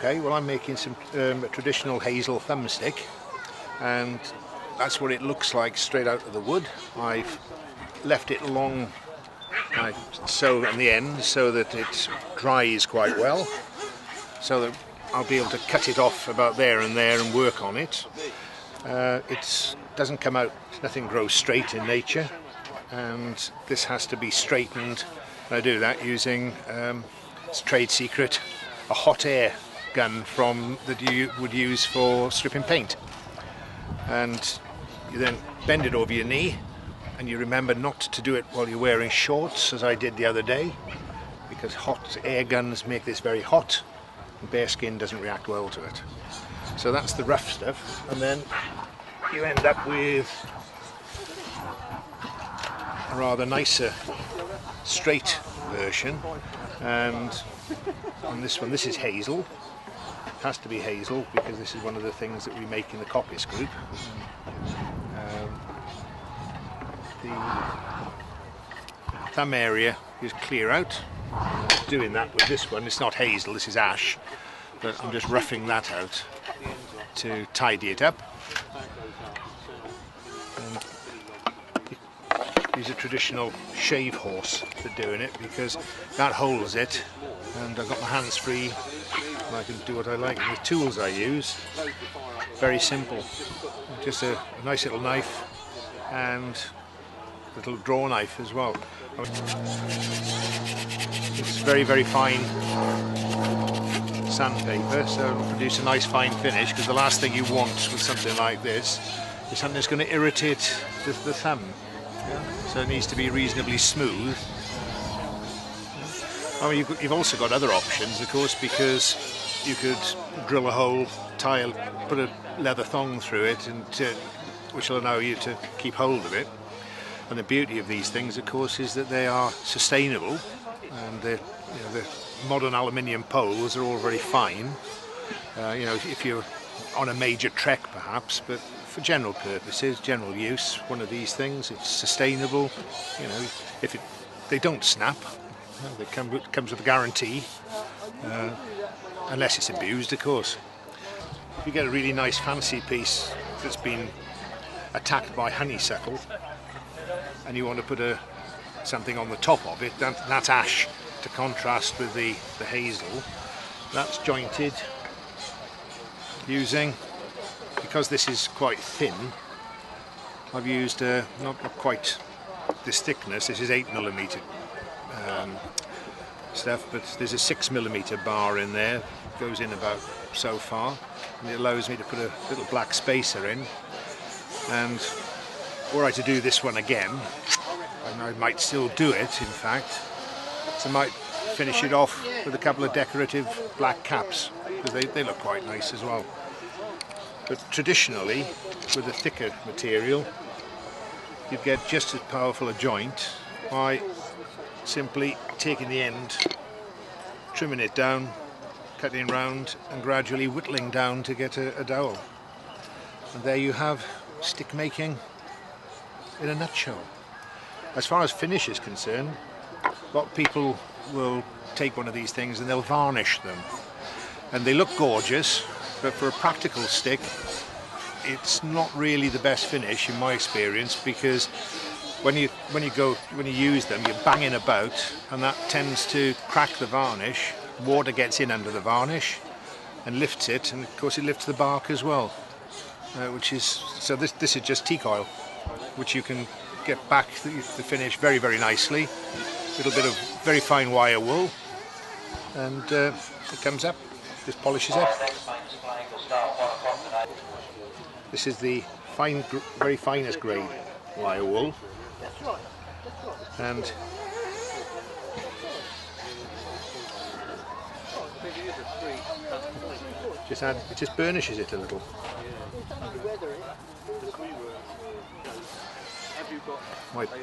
Okay, well I'm making some a traditional Hazel thumbstick, and that's what it looks like straight out of the wood. I've left it long, I sew on the end so that it dries quite well, so that I'll be able to cut it off about there and work on it. It doesn't come out, nothing grows straight in nature, and this has to be straightened. I do that using, it's a trade secret, a hot air gun that you would use for stripping paint. And you then bend it over your knee, and you remember not to do it while you're wearing shorts, as I did the other day, because hot air guns make this very hot, and bare skin doesn't react well to it. So that's the rough stuff, and then you end up with a rather nicer straight version. And on this one, this is Hazel. It has to be Hazel because this is one of the things that we make in the coppice group. The thumb area is clear out. Doing that with this one, it's not Hazel, this is ash, but I'm just roughing that out to tidy it up. And use a traditional shave horse for doing it because that holds it, and I've got my hands free and I can do what I like. And the tools I use, very simple, just a nice little knife and a little draw knife as well. It's very, very fine sandpaper, so it'll produce a nice fine finish, because the last thing you want with something like this is something that's going to irritate the thumb. So it needs to be reasonably smooth. I mean, you've also got other options, of course, because you could drill a hole, put a leather thong through it, which will allow you to keep hold of it. And the beauty of these things, of course, is that they are sustainable, and the modern aluminium poles are all very fine. If you're on a major trek, perhaps, but for general purposes, general use, one of these things, it's sustainable. They don't snap. It comes with a guarantee, unless it's abused, of course. If you get a really nice fancy piece that's been attacked by honeysuckle, and you want to put something on the top of it, that's ash to contrast with the hazel. That's jointed using, because this is quite thin, I've used not quite this thickness. This is 8mm stuff, but there's a 6mm bar in there, goes in about so far, and it allows me to put a little black spacer in. And were I to do this one again, and I might still do it in fact, so I might finish it off with a couple of decorative black caps, because they look quite nice as well. But traditionally, with a thicker material, you'd get just as powerful a joint by simply taking the end, trimming it down, cutting round, and gradually whittling down to get a dowel. And there you have stick making in a nutshell. As far as finish is concerned, a lot of people will take one of these things and they'll varnish them, and they look gorgeous, but for a practical stick it's not really the best finish in my experience, because when you use them, you're banging about, and that tends to crack the varnish. Water gets in under the varnish and lifts it, and of course it lifts the bark as well, so this is just teak oil, which you can get back the finish very, very nicely. A little bit of very fine wire wool, and it comes up, just polishes up. This is the very finest grade wire wool, and it just burnishes it a little.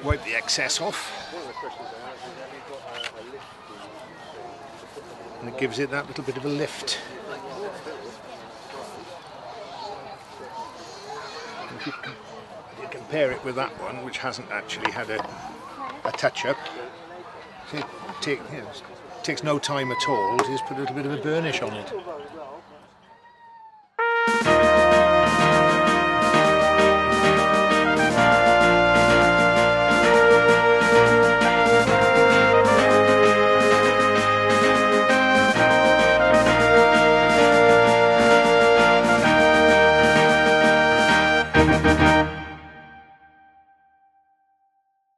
Wipe the excess off, and it gives it that little bit of a lift. If you compare it with that one, which hasn't actually had a touch-up, it takes no time at all to just put a little bit of a burnish on it.